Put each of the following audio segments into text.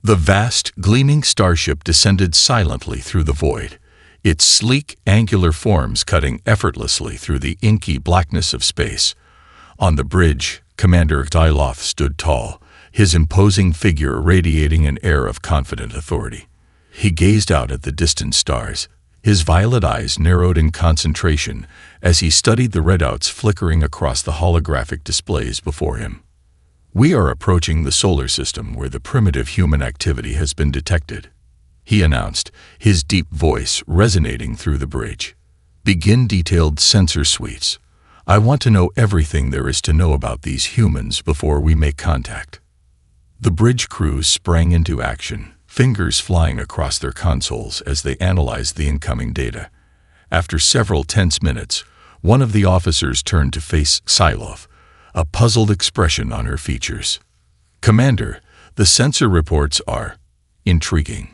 The vast, gleaming starship descended silently through the void, its sleek, angular forms cutting effortlessly through the inky blackness of space. On the bridge, Commander Xyloth stood tall, his imposing figure radiating an air of confident authority. He gazed out at the distant stars, his violet eyes narrowed in concentration as he studied the redouts flickering across the holographic displays before him. "We are approaching the solar system where the primitive human activity has been detected," he announced, his deep voice resonating through the bridge. "Begin detailed sensor suites. I want to know everything there is to know about these humans before we make contact." The bridge crew sprang into action, fingers flying across their consoles as they analyzed the incoming data. After several tense minutes, one of the officers turned to face Xyloth, a puzzled expression on her features. "Commander, the sensor reports are intriguing.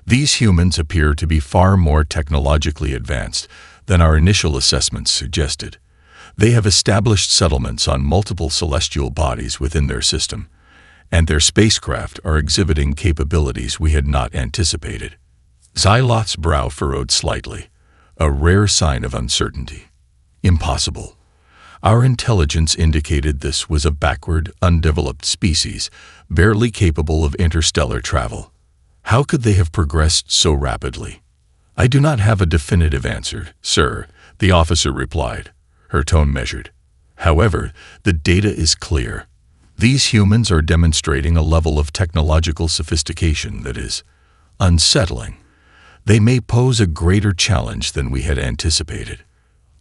These humans appear to be far more technologically advanced than our initial assessments suggested. They have established settlements on multiple celestial bodies within their system, and their spacecraft are exhibiting capabilities we had not anticipated." Xyloth's brow furrowed slightly, a rare sign of uncertainty. "Impossible. Our intelligence indicated this was a backward, undeveloped species, barely capable of interstellar travel. How could they have progressed so rapidly?" "I do not have a definitive answer, sir," the officer replied, her tone measured. "However, the data is clear. These humans are demonstrating a level of technological sophistication that is unsettling. They may pose a greater challenge than we had anticipated."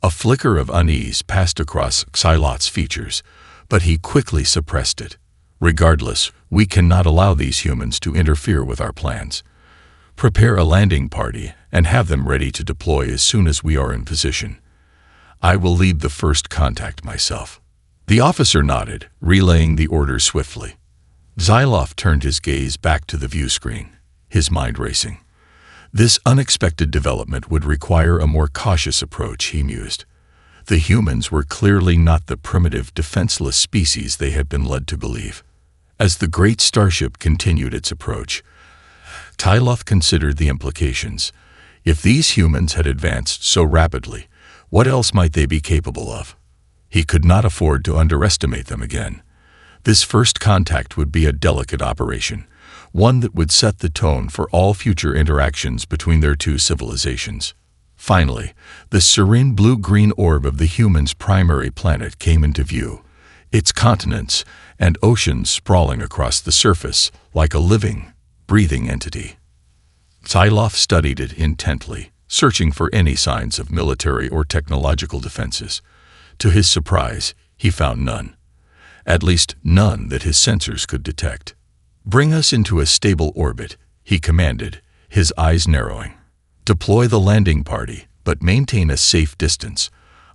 A flicker of unease passed across Xyloth's features, but he quickly suppressed it. "Regardless, we cannot allow these humans to interfere with our plans. Prepare a landing party and have them ready to deploy as soon as we are in position. I will lead the first contact myself." The officer nodded, relaying the order swiftly. Xyloth turned his gaze back to the view screen, his mind racing. This unexpected development would require a more cautious approach, he mused. The humans were clearly not the primitive, defenseless species they had been led to believe. As the great starship continued its approach, Xyloth considered the implications. If these humans had advanced so rapidly, what else might they be capable of? He could not afford to underestimate them again. This first contact would be a delicate operation, one that would set the tone for all future interactions between their two civilizations. Finally, the serene blue-green orb of the humans' primary planet came into view, its continents and oceans sprawling across the surface like a living, breathing entity. Xyloth studied it intently, searching for any signs of military or technological defenses. To his surprise, he found none. At least none that his sensors could detect. "Bring us into a stable orbit," he commanded, his eyes narrowing. "Deploy the landing party, but maintain a safe distance.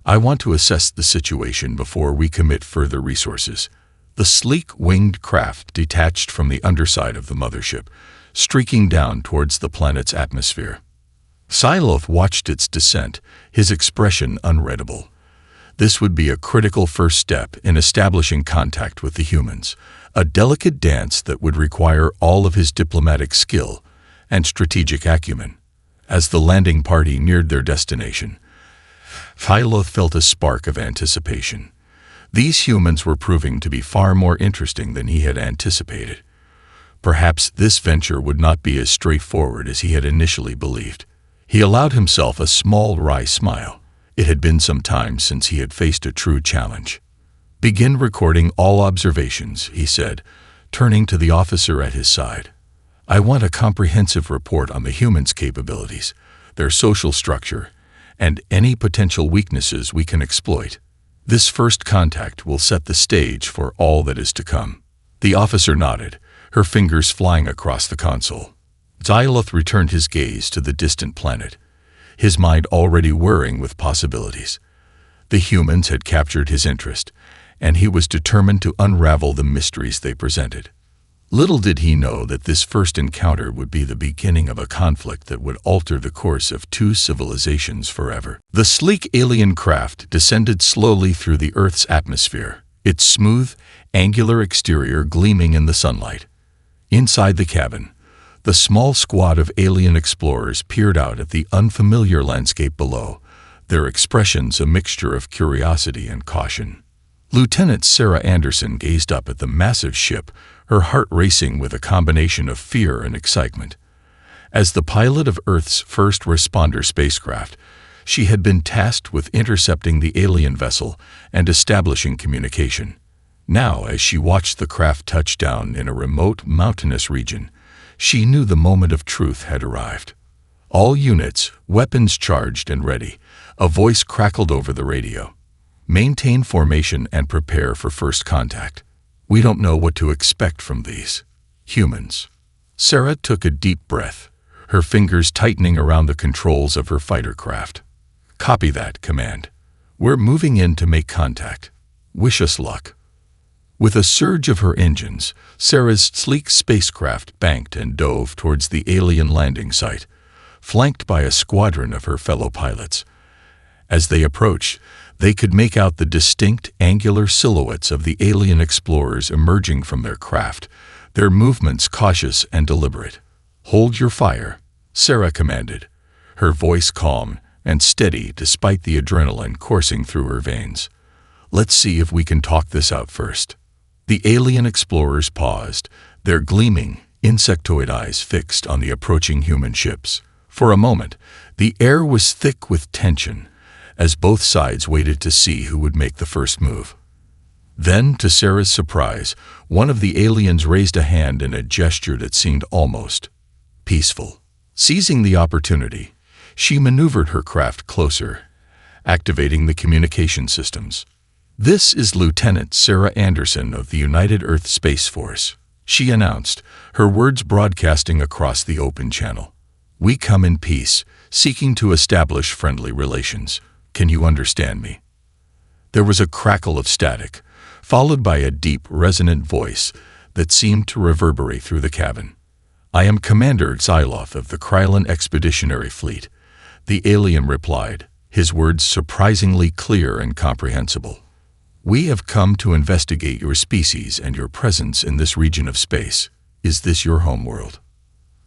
I want to assess the situation before we commit further resources." The sleek, winged craft detached from the underside of the mothership, streaking down towards the planet's atmosphere. Xyloth watched its descent, his expression unreadable. This would be a critical first step in establishing contact with the humans, a delicate dance that would require all of his diplomatic skill and strategic acumen. As the landing party neared their destination, Xyloth felt a spark of anticipation. These humans were proving to be far more interesting than he had anticipated. Perhaps this venture would not be as straightforward as he had initially believed. He allowed himself a small, wry smile. It had been some time since he had faced a true challenge. "Begin recording all observations," he said, turning to the officer at his side. "I want a comprehensive report on the humans' capabilities, their social structure, and any potential weaknesses we can exploit. This first contact will set the stage for all that is to come." The officer nodded, her fingers flying across the console. Xyloth returned his gaze to the distant planet, his mind already whirring with possibilities. The humans had captured his interest, and he was determined to unravel the mysteries they presented. Little did he know that this first encounter would be the beginning of a conflict that would alter the course of two civilizations forever. The sleek alien craft descended slowly through the Earth's atmosphere, its smooth, angular exterior gleaming in the sunlight. Inside the cabin, the small squad of alien explorers peered out at the unfamiliar landscape below, their expressions a mixture of curiosity and caution. Lieutenant Sarah Anderson gazed up at the massive ship, her heart racing with a combination of fear and excitement. As the pilot of Earth's first responder spacecraft, she had been tasked with intercepting the alien vessel and establishing communication. Now, as she watched the craft touch down in a remote mountainous region, she knew the moment of truth had arrived. All units, weapons charged and ready, a voice crackled over the radio. Maintain formation and prepare for first contact. We don't know what to expect from these humans. Sarah took a deep breath, her fingers tightening around the controls of her fighter craft. Copy that command. We're moving in to make contact. Wish us luck. With a surge of her engines, Sarah's sleek spacecraft banked and dove towards the alien landing site, flanked by a squadron of her fellow pilots. As they approached, they could make out the distinct angular silhouettes of the alien explorers emerging from their craft, their movements cautious and deliberate. Hold your fire, Sarah commanded, her voice calm and steady despite the adrenaline coursing through her veins. Let's see if we can talk this out first. The alien explorers paused, their gleaming, insectoid eyes fixed on the approaching human ships. For a moment, the air was thick with tension, as both sides waited to see who would make the first move. Then, to Sarah's surprise, one of the aliens raised a hand in a gesture that seemed almost peaceful. Seizing the opportunity, she maneuvered her craft closer, activating the communication systems. "This is Lieutenant Sarah Anderson of the United Earth Space Force," she announced, her words broadcasting across the open channel. "We come in peace, seeking to establish friendly relations. Can you understand me?" There was a crackle of static, followed by a deep, resonant voice that seemed to reverberate through the cabin. "I am Commander Xyloth of the Krylon Expeditionary Fleet," the alien replied, his words surprisingly clear and comprehensible. "We have come to investigate your species and your presence in this region of space. Is this your homeworld?"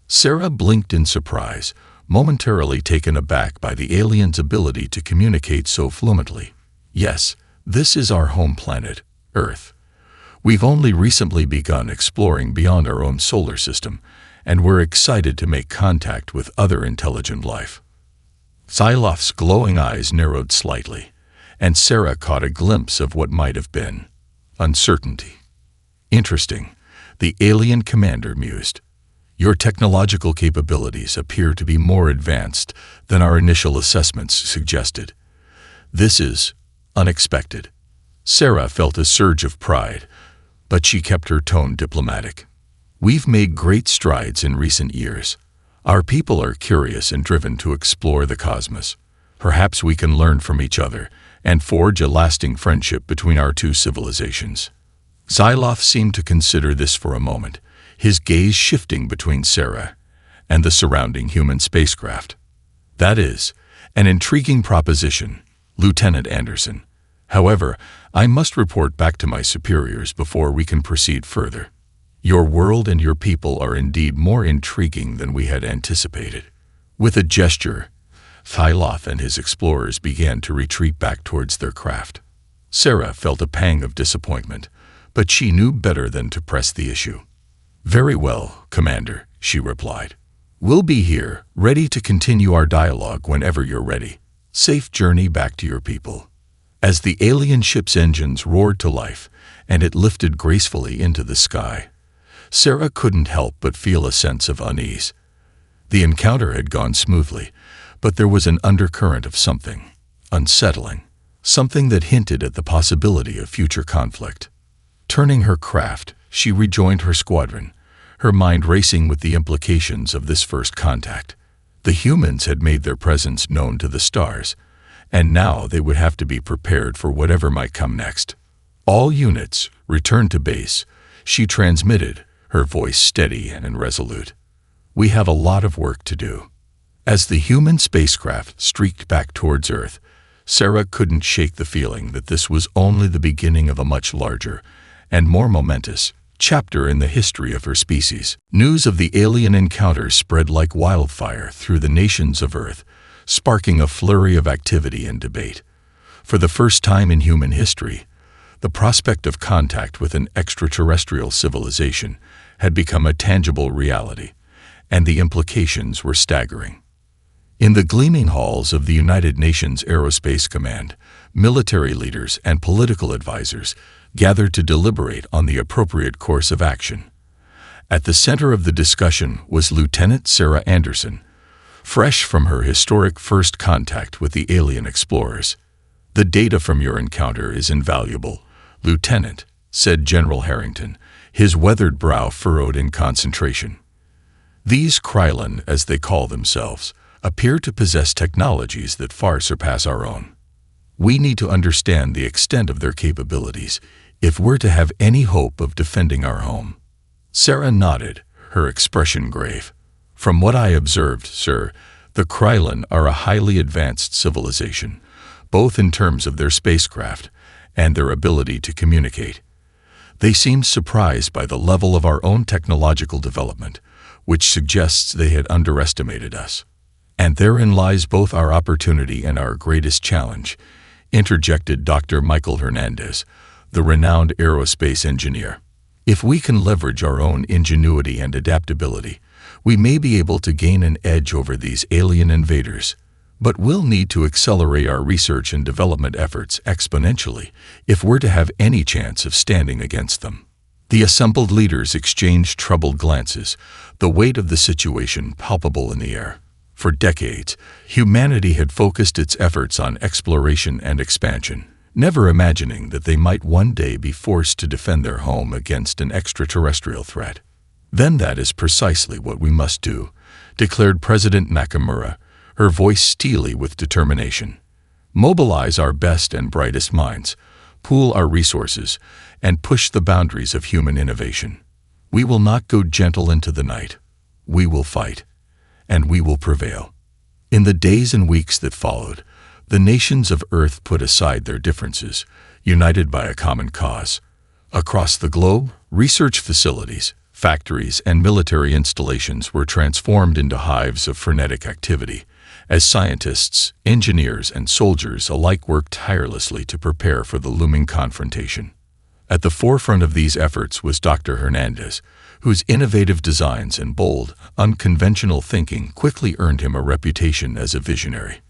Sarah blinked in surprise, momentarily taken aback by the alien's ability to communicate so fluently. "Yes, this is our home planet, Earth. We've only recently begun exploring beyond our own solar system, and we're excited to make contact with other intelligent life." Xyloth's glowing eyes narrowed slightly, and Sarah caught a glimpse of what might have been uncertainty. "Interesting," the alien commander mused. "Your technological capabilities appear to be more advanced than our initial assessments suggested. This is unexpected." Sarah felt a surge of pride, but she kept her tone diplomatic. "We've made great strides in recent years. Our people are curious and driven to explore the cosmos. Perhaps we can learn from each other and forge a lasting friendship between our two civilizations." Xyloth seemed to consider this for a moment, his gaze shifting between Sarah and the surrounding human spacecraft. "That is an intriguing proposition, Lieutenant Anderson. However, I must report back to my superiors before we can proceed further. Your world and your people are indeed more intriguing than we had anticipated." With a gesture, Xyloth and his explorers began to retreat back towards their craft. Sarah felt a pang of disappointment, but she knew better than to press the issue. "Very well, Commander," she replied. "We'll be here, ready to continue our dialogue whenever you're ready. Safe journey back to your people." As the alien ship's engines roared to life and it lifted gracefully into the sky, Sarah couldn't help but feel a sense of unease. The encounter had gone smoothly, but there was an undercurrent of something unsettling, something that hinted at the possibility of future conflict. Turning her craft, she rejoined her squadron, her mind racing with the implications of this first contact. The humans had made their presence known to the stars, and now they would have to be prepared for whatever might come next. "All units, return to base," she transmitted, her voice steady and resolute. "We have a lot of work to do." As the human spacecraft streaked back towards Earth, Sarah couldn't shake the feeling that this was only the beginning of a much larger and more momentous chapter in the history of her species. News of the alien encounter spread like wildfire through the nations of Earth, sparking a flurry of activity and debate. For the first time in human history, the prospect of contact with an extraterrestrial civilization had become a tangible reality, and the implications were staggering. In the gleaming halls of the United Nations Aerospace Command, military leaders and political advisors gathered to deliberate on the appropriate course of action. At the center of the discussion was Lieutenant Sarah Anderson, fresh from her historic first contact with the alien explorers. "The data from your encounter is invaluable, Lieutenant," said General Harrington, his weathered brow furrowed in concentration. "These Krylon, as they call themselves, appear to possess technologies that far surpass our own. We need to understand the extent of their capabilities if we're to have any hope of defending our home." Sarah nodded, her expression grave. "From what I observed, sir, the Krylon are a highly advanced civilization, both in terms of their spacecraft and their ability to communicate. They seemed surprised by the level of our own technological development, which suggests they had underestimated us. And therein lies both our opportunity and our greatest challenge," interjected Dr. Michael Hernandez, the renowned aerospace engineer. "If we can leverage our own ingenuity and adaptability, we may be able to gain an edge over these alien invaders. But we'll need to accelerate our research and development efforts exponentially if we're to have any chance of standing against them." The assembled leaders exchanged troubled glances, the weight of the situation palpable in the air. For decades, humanity had focused its efforts on exploration and expansion, never imagining that they might one day be forced to defend their home against an extraterrestrial threat. "Then that is precisely what we must do," declared President Nakamura, her voice steely with determination. "Mobilize our best and brightest minds, pool our resources, and push the boundaries of human innovation. We will not go gentle into the night. We will fight, and we will prevail." In the days and weeks that followed, the nations of Earth put aside their differences, united by a common cause. Across the globe, research facilities, factories, and military installations were transformed into hives of frenetic activity, as scientists, engineers, and soldiers alike worked tirelessly to prepare for the looming confrontation. At the forefront of these efforts was Dr. Hernandez, whose innovative designs and bold, unconventional thinking quickly earned him a reputation as a visionary.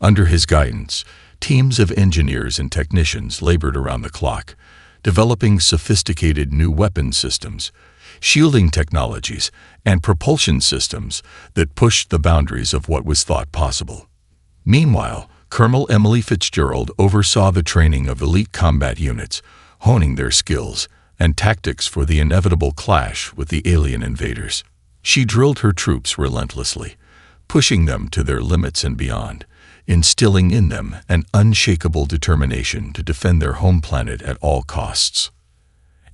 Under his guidance, teams of engineers and technicians labored around the clock, developing sophisticated new weapon systems, shielding technologies, and propulsion systems that pushed the boundaries of what was thought possible. Meanwhile, Colonel Emily Fitzgerald oversaw the training of elite combat units, honing their skills and tactics for the inevitable clash with the alien invaders. She drilled her troops relentlessly, pushing them to their limits and beyond, instilling in them an unshakable determination to defend their home planet at all costs.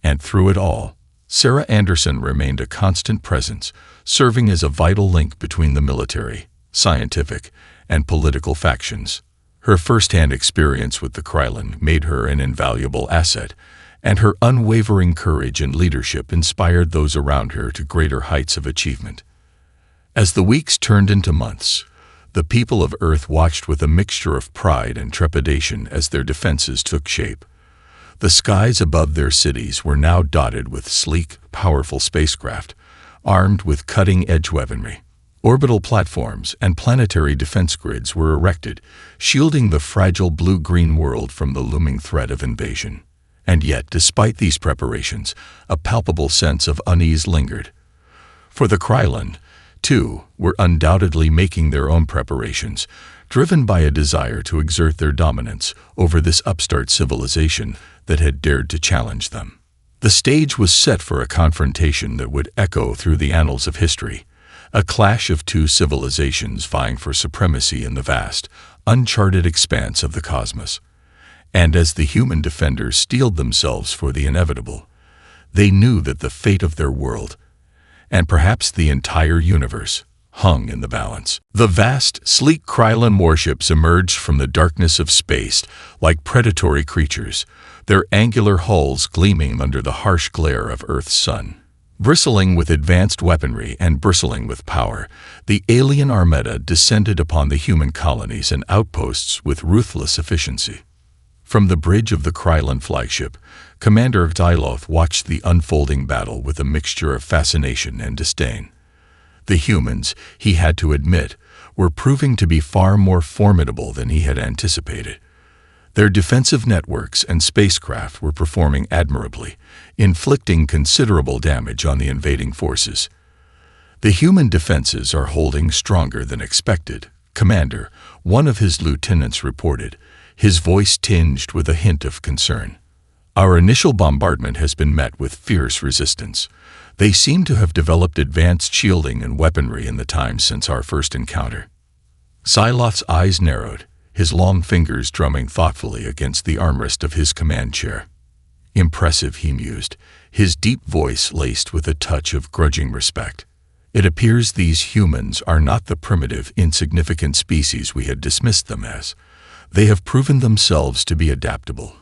And through it all, Sarah Anderson remained a constant presence, serving as a vital link between the military, scientific, and political factions. Her first-hand experience with the Krylon made her an invaluable asset, and her unwavering courage and leadership inspired those around her to greater heights of achievement. As the weeks turned into months, the people of Earth watched with a mixture of pride and trepidation as their defenses took shape. The skies above their cities were now dotted with sleek, powerful spacecraft, armed with cutting-edge weaponry. Orbital platforms and planetary defense grids were erected, shielding the fragile blue-green world from the looming threat of invasion. And yet, despite these preparations, a palpable sense of unease lingered. For the Krylon, too, were undoubtedly making their own preparations, driven by a desire to exert their dominance over this upstart civilization that had dared to challenge them. The stage was set for a confrontation that would echo through the annals of history, a clash of two civilizations vying for supremacy in the vast, uncharted expanse of the cosmos. And as the human defenders steeled themselves for the inevitable, they knew that the fate of their world, and perhaps the entire universe, hung in the balance. The vast, sleek Krylon warships emerged from the darkness of space like predatory creatures, their angular hulls gleaming under the harsh glare of Earth's sun. Bristling with advanced weaponry and bristling with power, the alien armada descended upon the human colonies and outposts with ruthless efficiency. From the bridge of the Krylon flagship, Commander Xyloth watched the unfolding battle with a mixture of fascination and disdain. The humans, he had to admit, were proving to be far more formidable than he had anticipated. Their defensive networks and spacecraft were performing admirably, inflicting considerable damage on the invading forces. "The human defenses are holding stronger than expected, Commander," one of his lieutenants reported, his voice tinged with a hint of concern. "Our initial bombardment has been met with fierce resistance. They seem to have developed advanced shielding and weaponry in the time since our first encounter." Xyloth's eyes narrowed, his long fingers drumming thoughtfully against the armrest of his command chair. "Impressive," he mused, his deep voice laced with a touch of grudging respect. "It appears these humans are not the primitive, insignificant species we had dismissed them as. They have proven themselves to be adaptable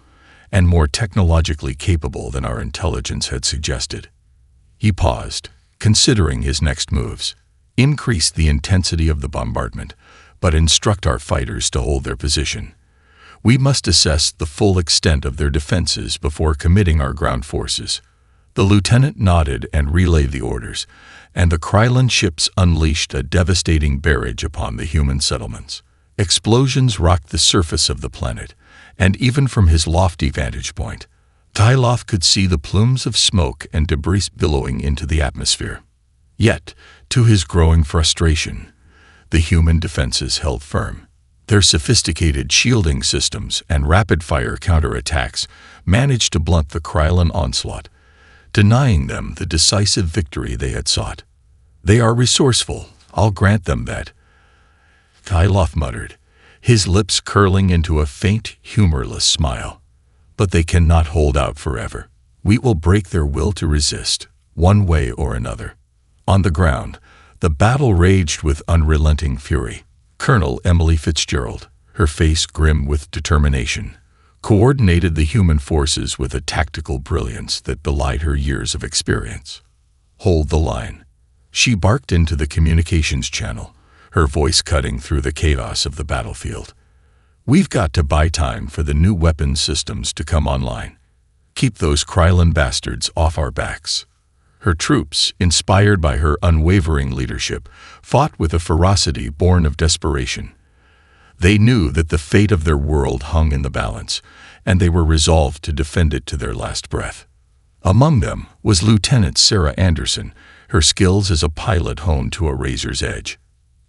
and more technologically capable than our intelligence had suggested." He paused, considering his next moves. Increase the intensity of the bombardment, but instruct our fighters to hold their position. We must assess the full extent of their defenses before committing our ground forces. The lieutenant nodded and relayed the orders, and the Krylon ships unleashed a devastating barrage upon the human settlements. Explosions rocked the surface of the planet, and even from his lofty vantage point, Xyloth could see the plumes of smoke and debris billowing into the atmosphere. Yet, to his growing frustration, the human defenses held firm. Their sophisticated shielding systems and rapid-fire counterattacks managed to blunt the Krylon onslaught, denying them the decisive victory they had sought. "They are resourceful, I'll grant them that," Xyloth muttered, his lips curling into a faint, humorless smile. "But they cannot hold out forever. We will break their will to resist, one way or another." On the ground, the battle raged with unrelenting fury. Colonel Emily Fitzgerald, her face grim with determination, coordinated the human forces with a tactical brilliance that belied her years of experience. "Hold the line," she barked into the communications channel, her voice cutting through the chaos of the battlefield. "We've got to buy time for the new weapons systems to come online. Keep those Krylon bastards off our backs." Her troops, inspired by her unwavering leadership, fought with a ferocity born of desperation. They knew that the fate of their world hung in the balance, and they were resolved to defend it to their last breath. Among them was Lieutenant Sarah Anderson, her skills as a pilot honed to a razor's edge.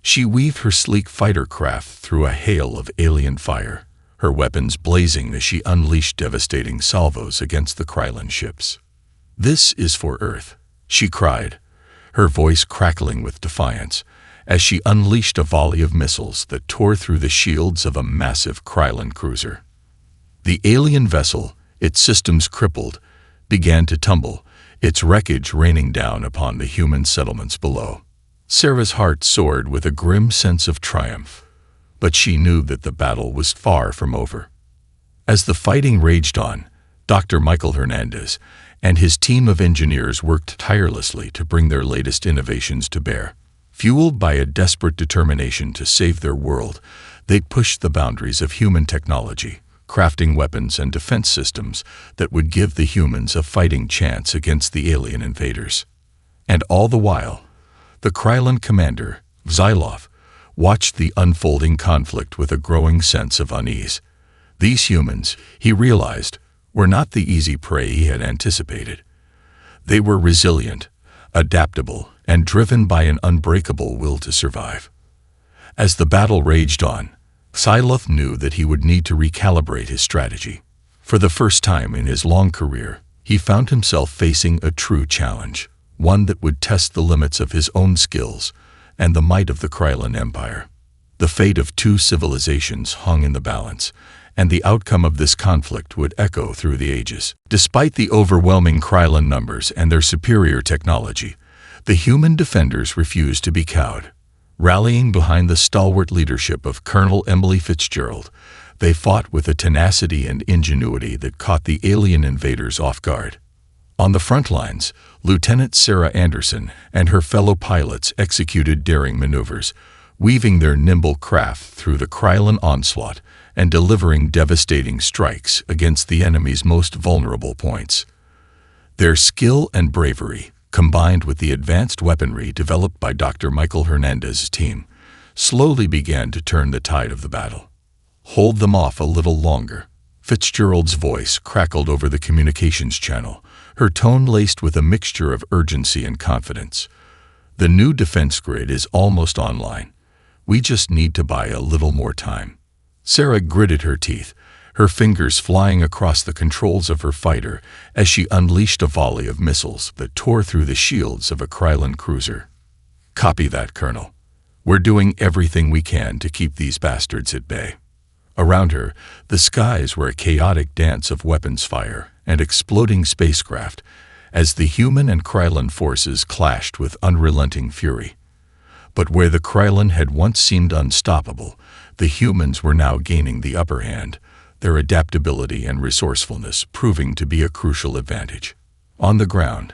She weaved her sleek fighter craft through a hail of alien fire, her weapons blazing as she unleashed devastating salvos against the Krylon ships. "This is for Earth," she cried, her voice crackling with defiance, as she unleashed a volley of missiles that tore through the shields of a massive Krylon cruiser. The alien vessel, its systems crippled, began to tumble, its wreckage raining down upon the human settlements below. Sarah's heart soared with a grim sense of triumph, but she knew that the battle was far from over. As the fighting raged on, Dr. Michael Hernandez and his team of engineers worked tirelessly to bring their latest innovations to bear. Fueled by a desperate determination to save their world, they pushed the boundaries of human technology, crafting weapons and defense systems that would give the humans a fighting chance against the alien invaders. And all the while, the Krylon commander, Xyloth, watched the unfolding conflict with a growing sense of unease. These humans, he realized, were not the easy prey he had anticipated. They were resilient, adaptable, and driven by an unbreakable will to survive. As the battle raged on, Xyloth knew that he would need to recalibrate his strategy. For the first time in his long career, he found himself facing a true challenge, one that would test the limits of his own skills and the might of the Krylon Empire. The fate of two civilizations hung in the balance, and the outcome of this conflict would echo through the ages. Despite the overwhelming Krylon numbers and their superior technology, the human defenders refused to be cowed. Rallying behind the stalwart leadership of Colonel Emily Fitzgerald, they fought with a tenacity and ingenuity that caught the alien invaders off guard. On the front lines, Lieutenant Sarah Anderson and her fellow pilots executed daring maneuvers, weaving their nimble craft through the Krylon onslaught and delivering devastating strikes against the enemy's most vulnerable points. Their skill and bravery, combined with the advanced weaponry developed by Dr. Michael Hernandez's team, slowly began to turn the tide of the battle. "Hold them off a little longer," Fitzgerald's voice crackled over the communications channel, her tone laced with a mixture of urgency and confidence. "The new defense grid is almost online. We just need to buy a little more time." Sarah gritted her teeth, her fingers flying across the controls of her fighter as she unleashed a volley of missiles that tore through the shields of a Krylon cruiser. "Copy that, Colonel. We're doing everything we can to keep these bastards at bay." Around her, the skies were a chaotic dance of weapons fire and exploding spacecraft as the human and Krylon forces clashed with unrelenting fury. But where the Krylon had once seemed unstoppable, the humans were now gaining the upper hand, their adaptability and resourcefulness proving to be a crucial advantage. On the ground,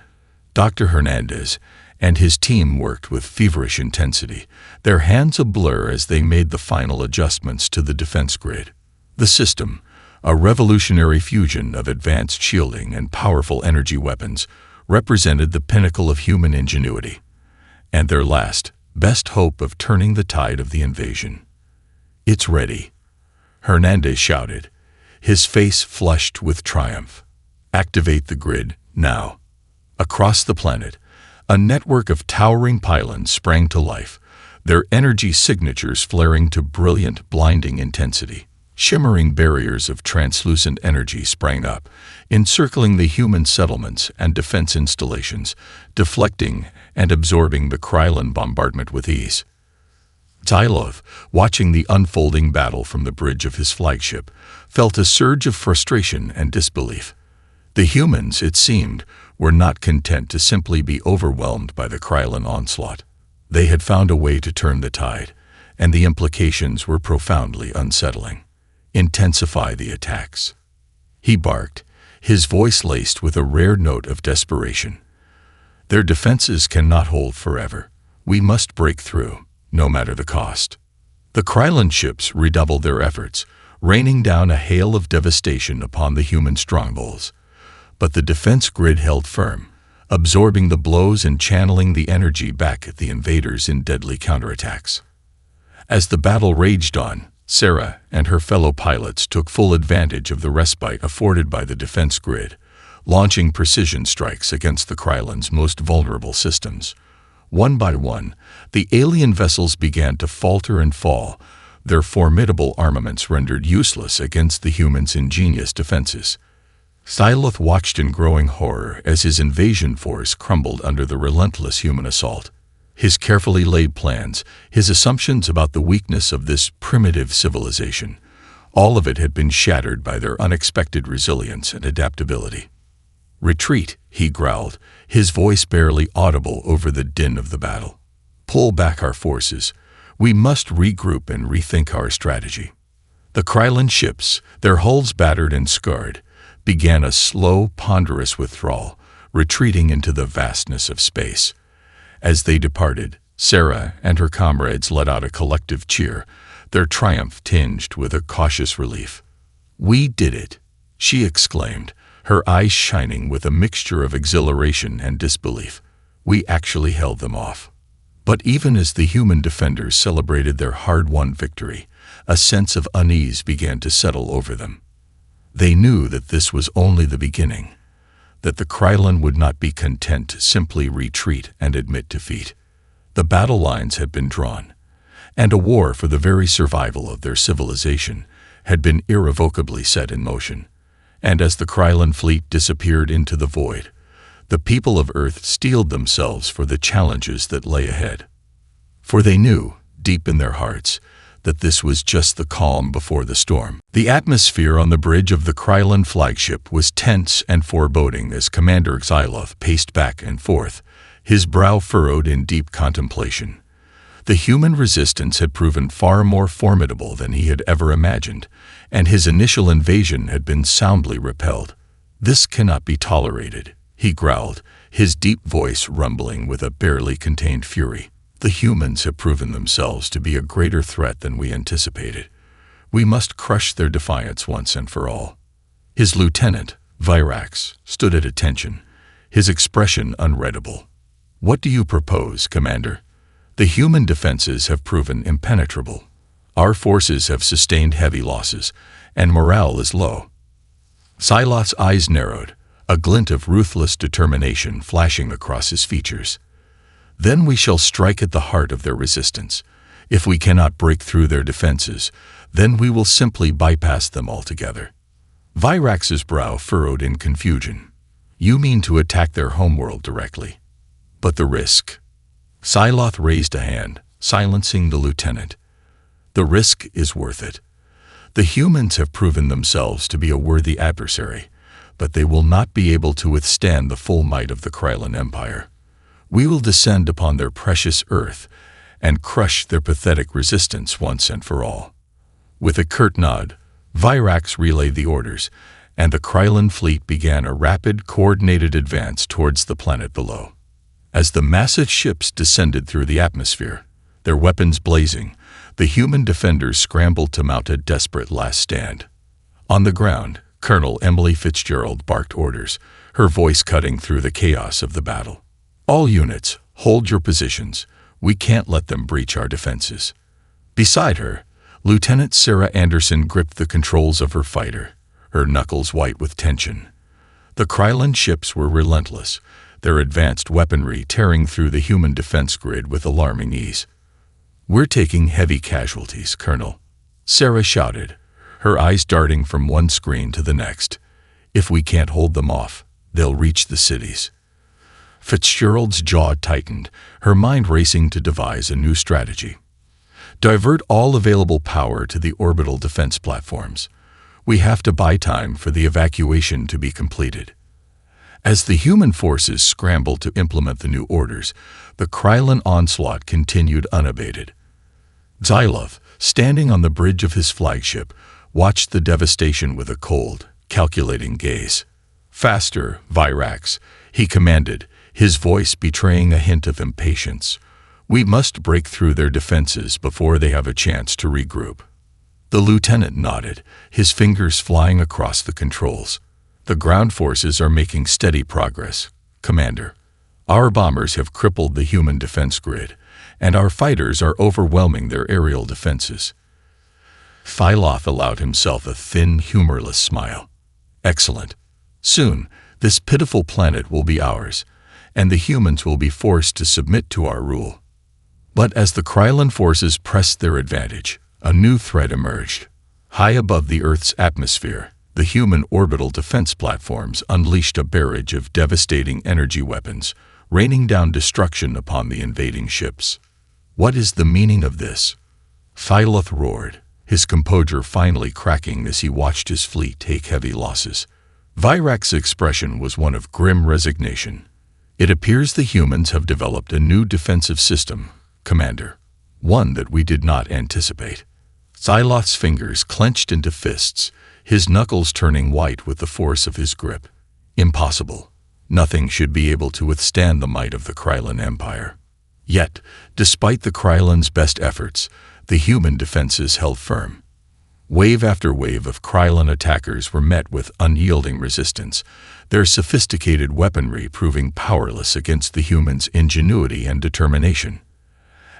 Dr. Hernandez and his team worked with feverish intensity, their hands a blur as they made the final adjustments to the defense grid. The system, a revolutionary fusion of advanced shielding and powerful energy weapons, represented the pinnacle of human ingenuity, and their last, best hope of turning the tide of the invasion. "It's ready," Hernandez shouted, his face flushed with triumph. "Activate the grid, now." Across the planet, a network of towering pylons sprang to life, their energy signatures flaring to brilliant, blinding intensity. Shimmering barriers of translucent energy sprang up, encircling the human settlements and defense installations, deflecting and absorbing the Krylon bombardment with ease. Xyloth, watching the unfolding battle from the bridge of his flagship, felt a surge of frustration and disbelief. The humans, it seemed, were not content to simply be overwhelmed by the Krylon onslaught. They had found a way to turn the tide, and the implications were profoundly unsettling. "Intensify the attacks," he barked, his voice laced with a rare note of desperation. "Their defenses cannot hold forever. We must break through, no matter the cost." The Krylon ships redoubled their efforts, raining down a hail of devastation upon the human strongholds. But the defense grid held firm, absorbing the blows and channeling the energy back at the invaders in deadly counterattacks. As the battle raged on, Sarah and her fellow pilots took full advantage of the respite afforded by the defense grid, launching precision strikes against the Krylon's most vulnerable systems. One by one, the alien vessels began to falter and fall, their formidable armaments rendered useless against the humans' ingenious defenses. Xyloth watched in growing horror as his invasion force crumbled under the relentless human assault. His carefully laid plans, his assumptions about the weakness of this primitive civilization, all of it had been shattered by their unexpected resilience and adaptability. "Retreat," he growled, his voice barely audible over the din of the battle. "Pull back our forces. We must regroup and rethink our strategy." The Krylon ships, their hulls battered and scarred, began a slow, ponderous withdrawal, retreating into the vastness of space. As they departed, Sarah and her comrades let out a collective cheer, their triumph tinged with a cautious relief. "We did it," she exclaimed, her eyes shining with a mixture of exhilaration and disbelief. "We actually held them off." But even as the human defenders celebrated their hard-won victory, a sense of unease began to settle over them. They knew that this was only the beginning, that the Krylon would not be content to simply retreat and admit defeat. The battle lines had been drawn, and a war for the very survival of their civilization had been irrevocably set in motion. And as the Krylon fleet disappeared into the void, the people of Earth steeled themselves for the challenges that lay ahead. For they knew, deep in their hearts, that this was just the calm before the storm. The atmosphere on the bridge of the Krylon flagship was tense and foreboding as Commander Xyloth paced back and forth, his brow furrowed in deep contemplation. The human resistance had proven far more formidable than he had ever imagined, and his initial invasion had been soundly repelled. "This cannot be tolerated," he growled, his deep voice rumbling with a barely contained fury. "The humans have proven themselves to be a greater threat than we anticipated. We must crush their defiance once and for all." His lieutenant, Virax, stood at attention, his expression unreadable. "What do you propose, Commander? The human defenses have proven impenetrable. Our forces have sustained heavy losses, and morale is low." Siloth's eyes narrowed, a glint of ruthless determination flashing across his features. "Then we shall strike at the heart of their resistance. If we cannot break through their defenses, then we will simply bypass them altogether." Virax's brow furrowed in confusion. "You mean to attack their homeworld directly? But the risk?" Siloth raised a hand, silencing the lieutenant. "The risk is worth it. The humans have proven themselves to be a worthy adversary, but they will not be able to withstand the full might of the Krylon Empire. We will descend upon their precious Earth and crush their pathetic resistance once and for all." With a curt nod, Virax relayed the orders, and the Krylon fleet began a rapid, coordinated advance towards the planet below. As the massive ships descended through the atmosphere, their weapons blazing, the human defenders scrambled to mount a desperate last stand. On the ground, Colonel Emily Fitzgerald barked orders, her voice cutting through the chaos of the battle. "All units, hold your positions. We can't let them breach our defenses." Beside her, Lieutenant Sarah Anderson gripped the controls of her fighter, her knuckles white with tension. The Krylon ships were relentless, their advanced weaponry tearing through the human defense grid with alarming ease. "We're taking heavy casualties, Colonel," Sarah shouted, her eyes darting from one screen to the next. "If we can't hold them off, they'll reach the cities." Fitzgerald's jaw tightened, her mind racing to devise a new strategy. "Divert all available power to the orbital defense platforms. We have to buy time for the evacuation to be completed." As the human forces scrambled to implement the new orders, the Krylon onslaught continued unabated. Siloth, standing on the bridge of his flagship, watched the devastation with a cold, calculating gaze. "Faster, Virax," he commanded, his voice betraying a hint of impatience. "We must break through their defenses before they have a chance to regroup." The lieutenant nodded, his fingers flying across the controls. "The ground forces are making steady progress, Commander. Our bombers have crippled the human defense grid, and our fighters are overwhelming their aerial defenses." Siloth allowed himself a thin, humorless smile. "Excellent. Soon, this pitiful planet will be ours, and the humans will be forced to submit to our rule." But as the Krylon forces pressed their advantage, a new threat emerged. High above the Earth's atmosphere, the human orbital defense platforms unleashed a barrage of devastating energy weapons, raining down destruction upon the invading ships. "What is the meaning of this?" Siloth roared, his composure finally cracking as he watched his fleet take heavy losses. Virax's expression was one of grim resignation. "It appears the humans have developed a new defensive system, Commander, one that we did not anticipate." Siloth's fingers clenched into fists, his knuckles turning white with the force of his grip. "Impossible. Nothing should be able to withstand the might of the Krylon Empire." Yet, despite the Krylon's best efforts, the human defenses held firm. Wave after wave of Krylon attackers were met with unyielding resistance, their sophisticated weaponry proving powerless against the humans' ingenuity and determination.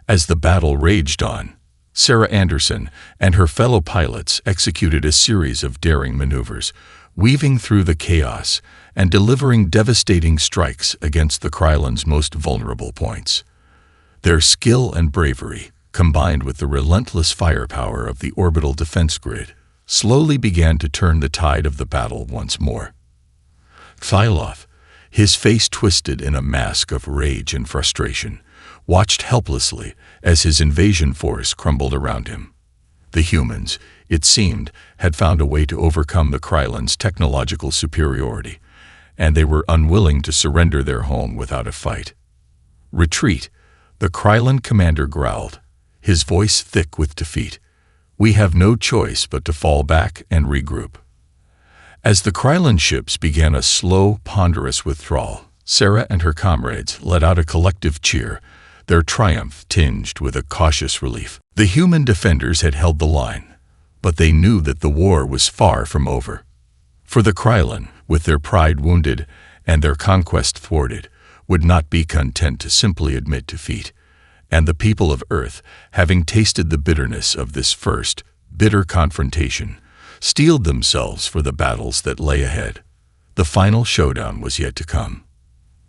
As the battle raged on, Sarah Anderson and her fellow pilots executed a series of daring maneuvers, weaving through the chaos and delivering devastating strikes against the Krylon's most vulnerable points. Their skill and bravery, combined with the relentless firepower of the orbital defense grid, slowly began to turn the tide of the battle once more. Siloth, his face twisted in a mask of rage and frustration, watched helplessly as his invasion force crumbled around him. The humans, it seemed, had found a way to overcome the Krylon's technological superiority, and they were unwilling to surrender their home without a fight. "Retreat," The Krylon commander growled, his voice thick with defeat. We have no choice but to fall back and regroup. As the Krylon ships began a slow, ponderous withdrawal, Sarah and her comrades let out a collective cheer, their triumph tinged with a cautious relief. The human defenders had held the line, but they knew that the war was far from over. For the Krylon, with their pride wounded and their conquest thwarted, would not be content to simply admit defeat, and the people of Earth, having tasted the bitterness of this first, bitter confrontation, steeled themselves for the battles that lay ahead. The final showdown was yet to come.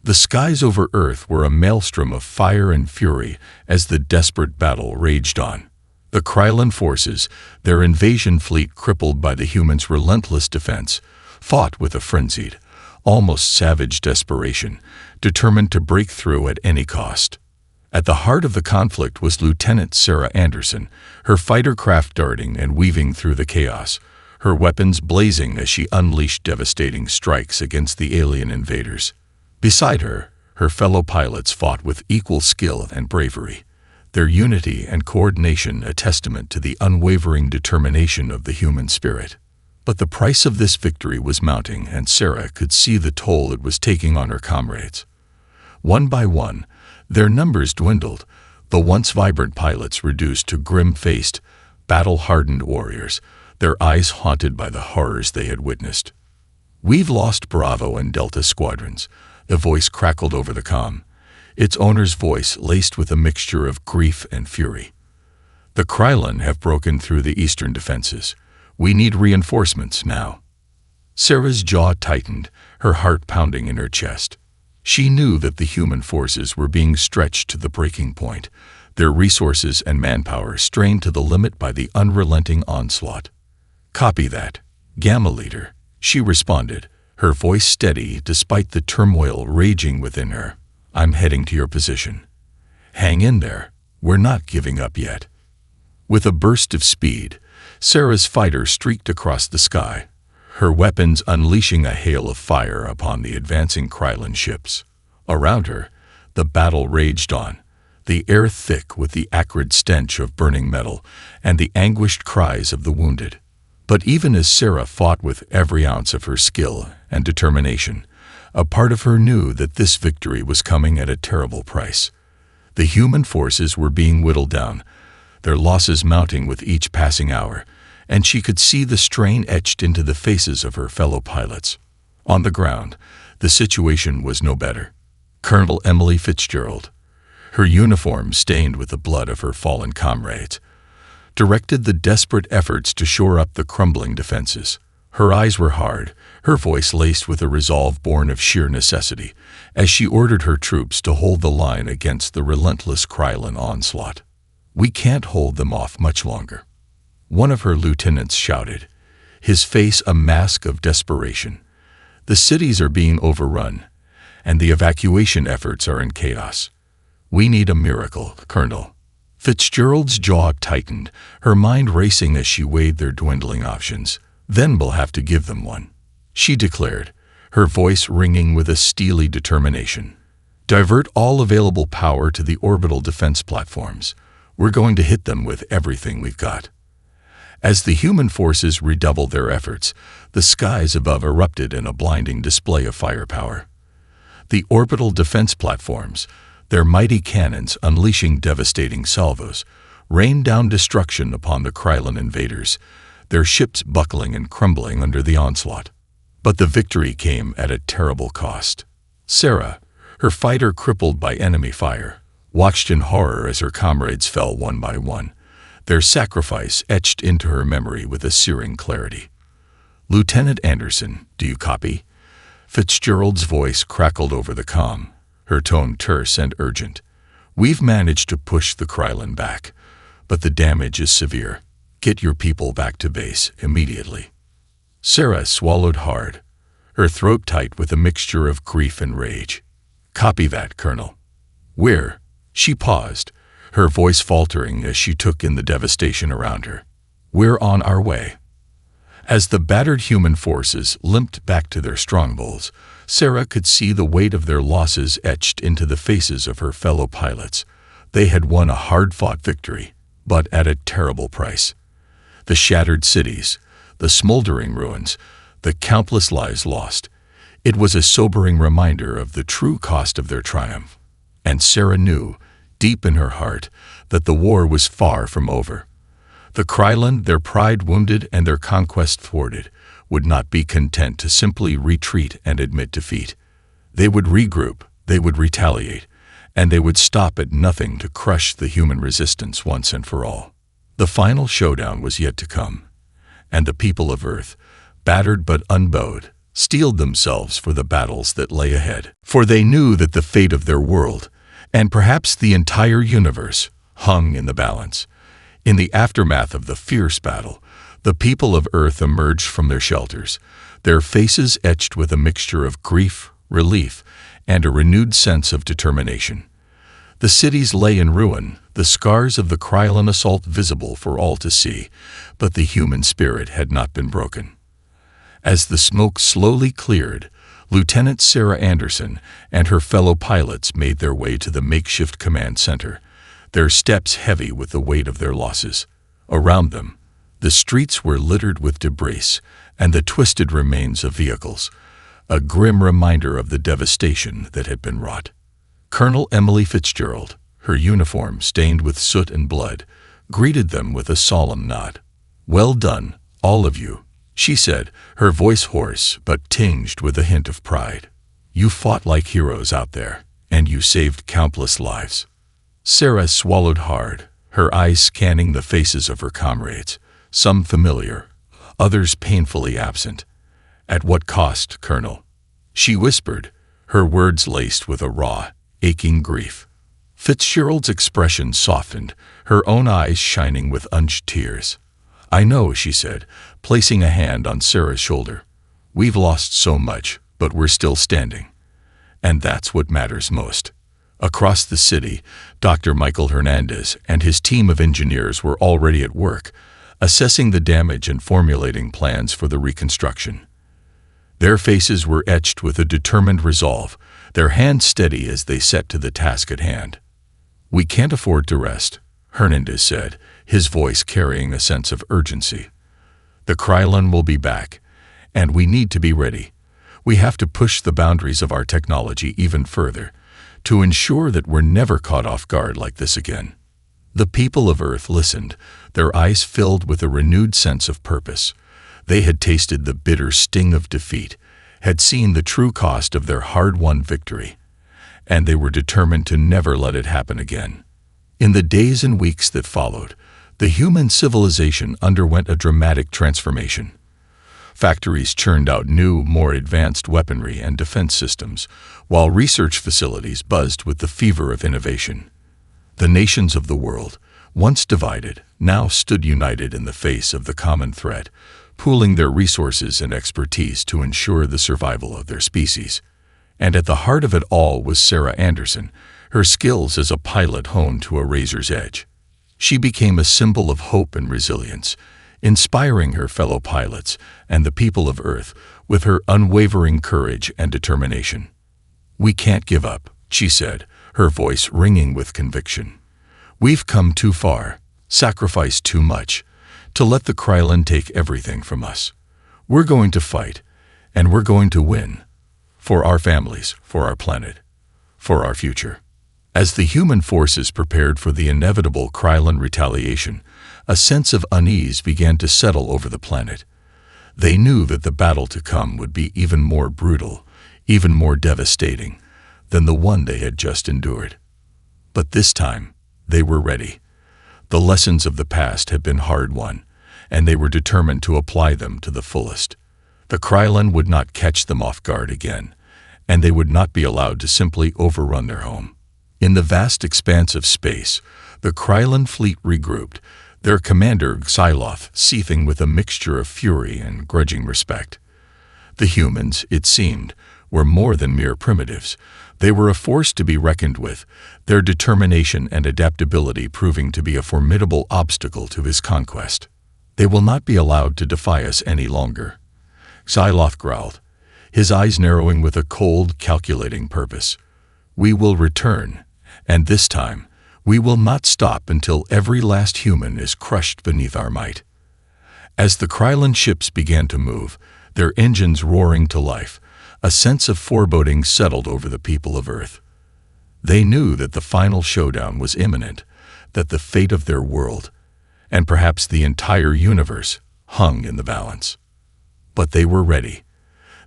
The skies over Earth were a maelstrom of fire and fury as the desperate battle raged on. The Krylon forces, their invasion fleet crippled by the humans' relentless defense, fought with a frenzied, almost savage desperation, determined to break through at any cost. At the heart of the conflict was Lieutenant Sarah Anderson, her fighter craft darting and weaving through the chaos, her weapons blazing as she unleashed devastating strikes against the alien invaders. Beside her, her fellow pilots fought with equal skill and bravery, their unity and coordination a testament to the unwavering determination of the human spirit. But the price of this victory was mounting, and Sarah could see the toll it was taking on her comrades. One by one, their numbers dwindled, the once vibrant pilots reduced to grim-faced, battle-hardened warriors, their eyes haunted by the horrors they had witnessed. "We've lost Bravo and Delta squadrons," the voice crackled over the comm, its owner's voice laced with a mixture of grief and fury. "The Krylon have broken through the eastern defenses. We need reinforcements now." Sarah's jaw tightened, her heart pounding in her chest. She knew that the human forces were being stretched to the breaking point, their resources and manpower strained to the limit by the unrelenting onslaught. "Copy that, Gamma Leader," she responded, her voice steady despite the turmoil raging within her. "I'm heading to your position. Hang in there, we're not giving up yet." With a burst of speed, Sarah's fighter streaked across the sky, her weapons unleashing a hail of fire upon the advancing Krylon ships. Around her, the battle raged on, the air thick with the acrid stench of burning metal and the anguished cries of the wounded. But even as Sarah fought with every ounce of her skill and determination, a part of her knew that this victory was coming at a terrible price. The human forces were being whittled down, their losses mounting with each passing hour, and she could see the strain etched into the faces of her fellow pilots. On the ground, the situation was no better. Colonel Emily Fitzgerald, her uniform stained with the blood of her fallen comrades, directed the desperate efforts to shore up the crumbling defenses. Her eyes were hard, her voice laced with a resolve born of sheer necessity, as she ordered her troops to hold the line against the relentless Krylon onslaught. "We can't hold them off much longer," one of her lieutenants shouted, his face a mask of desperation. "The cities are being overrun, and the evacuation efforts are in chaos. We need a miracle, Colonel." Fitzgerald's jaw tightened, her mind racing as she weighed their dwindling options. "Then we'll have to give them one," she declared, her voice ringing with a steely determination. "Divert all available power to the orbital defense platforms. We're going to hit them with everything we've got." As the human forces redoubled their efforts, the skies above erupted in a blinding display of firepower. The orbital defense platforms, their mighty cannons unleashing devastating salvos, rained down destruction upon the Krylon invaders, their ships buckling and crumbling under the onslaught. But the victory came at a terrible cost. Sarah, her fighter crippled by enemy fire, watched in horror as her comrades fell one by one, their sacrifice etched into her memory with a searing clarity. "Lieutenant Anderson, do you copy?" Fitzgerald's voice crackled over the comm, her tone terse and urgent. "We've managed to push the Krylon back, but the damage is severe. Get your people back to base immediately." Sarah swallowed hard, her throat tight with a mixture of grief and rage. "Copy that, Colonel." "Where?" She paused, her voice faltering as she took in the devastation around her. "We're on our way." As the battered human forces limped back to their strongholds, Sarah could see the weight of their losses etched into the faces of her fellow pilots, They had won a hard-fought victory, but at a terrible price. The shattered cities, the smoldering ruins, the countless lives lost. It was a sobering reminder of the true cost of their triumph. And Sarah knew, deep in her heart, that the war was far from over. The Krylon, their pride wounded and their conquest thwarted, would not be content to simply retreat and admit defeat. They would regroup, they would retaliate, and they would stop at nothing to crush the human resistance once and for all. The final showdown was yet to come, and the people of Earth, battered but unbowed, steeled themselves for the battles that lay ahead. For they knew that the fate of their world, and perhaps the entire universe, hung in the balance. In the aftermath of the fierce battle, the people of Earth emerged from their shelters, their faces etched with a mixture of grief, relief, and a renewed sense of determination. The cities lay in ruin, the scars of the Krylon assault visible for all to see, but the human spirit had not been broken. As the smoke slowly cleared, Lieutenant Sarah Anderson and her fellow pilots made their way to the makeshift command center, their steps heavy with the weight of their losses. Around them, the streets were littered with debris and the twisted remains of vehicles, a grim reminder of the devastation that had been wrought. Colonel Emily Fitzgerald, her uniform stained with soot and blood, greeted them with a solemn nod. "Well done, all of you," she said, her voice hoarse but tinged with a hint of pride. "You fought like heroes out there, and you saved countless lives." Sarah swallowed hard, her eyes scanning the faces of her comrades, some familiar, others painfully absent. "At what cost, Colonel?" she whispered, her words laced with a raw, aching grief. Fitzgerald's expression softened, her own eyes shining with unused tears. "I know," she said, placing a hand on Sarah's shoulder. "We've lost so much, but we're still standing. And that's what matters most." Across the city, Dr. Michael Hernandez and his team of engineers were already at work, assessing the damage and formulating plans for the reconstruction. Their faces were etched with a determined resolve, their hands steady as they set to the task at hand. "We can't afford to rest," Hernandez said, his voice carrying a sense of urgency. "The Krylon will be back, and we need to be ready. We have to push the boundaries of our technology even further, to ensure that we're never caught off guard like this again." The people of Earth listened, their eyes filled with a renewed sense of purpose. They had tasted the bitter sting of defeat, had seen the true cost of their hard-won victory, and they were determined to never let it happen again. In the days and weeks that followed, the human civilization underwent a dramatic transformation. Factories churned out new, more advanced weaponry and defense systems, while research facilities buzzed with the fever of innovation. The nations of the world, once divided, now stood united in the face of the common threat, pooling their resources and expertise to ensure the survival of their species. And at the heart of it all was Sarah Anderson, her skills as a pilot honed to a razor's edge. She became a symbol of hope and resilience, inspiring her fellow pilots and the people of Earth with her unwavering courage and determination. "We can't give up," she said, her voice ringing with conviction. "We've come too far, sacrificed too much, to let the Krylon take everything from us. We're going to fight, and we're going to win. For our families, for our planet, for our future." As the human forces prepared for the inevitable Krylon retaliation, a sense of unease began to settle over the planet. They knew that the battle to come would be even more brutal, even more devastating, than the one they had just endured. But this time, they were ready. The lessons of the past had been hard-won, and they were determined to apply them to the fullest. The Krylon would not catch them off guard again, and they would not be allowed to simply overrun their home. In the vast expanse of space, the Krylon fleet regrouped, their commander Xyloth seething with a mixture of fury and grudging respect. The humans, it seemed, were more than mere primitives. They were a force to be reckoned with, their determination and adaptability proving to be a formidable obstacle to his conquest. "They will not be allowed to defy us any longer," Xyloth growled, his eyes narrowing with a cold, calculating purpose. "We will return, and this time, We will not stop until every last human is crushed beneath our might. As the Krylon ships began to move, their engines roaring to life, a sense of foreboding settled over the people of Earth. They knew that the final showdown was imminent, that the fate of their world, and perhaps the entire universe, hung in the balance. But they were ready.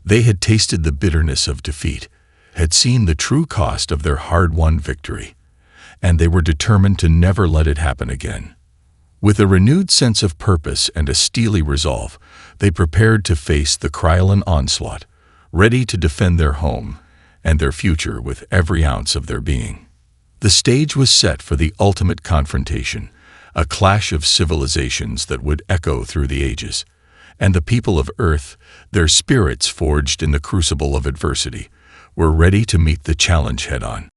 They had tasted the bitterness of defeat, had seen the true cost of their hard-won victory, and they were determined to never let it happen again. With a renewed sense of purpose and a steely resolve, they prepared to face the Krylon onslaught, ready to defend their home and their future with every ounce of their being. The stage was set for the ultimate confrontation, a clash of civilizations that would echo through the ages. And the people of Earth, their spirits forged in the crucible of adversity, were ready to meet the challenge head-on.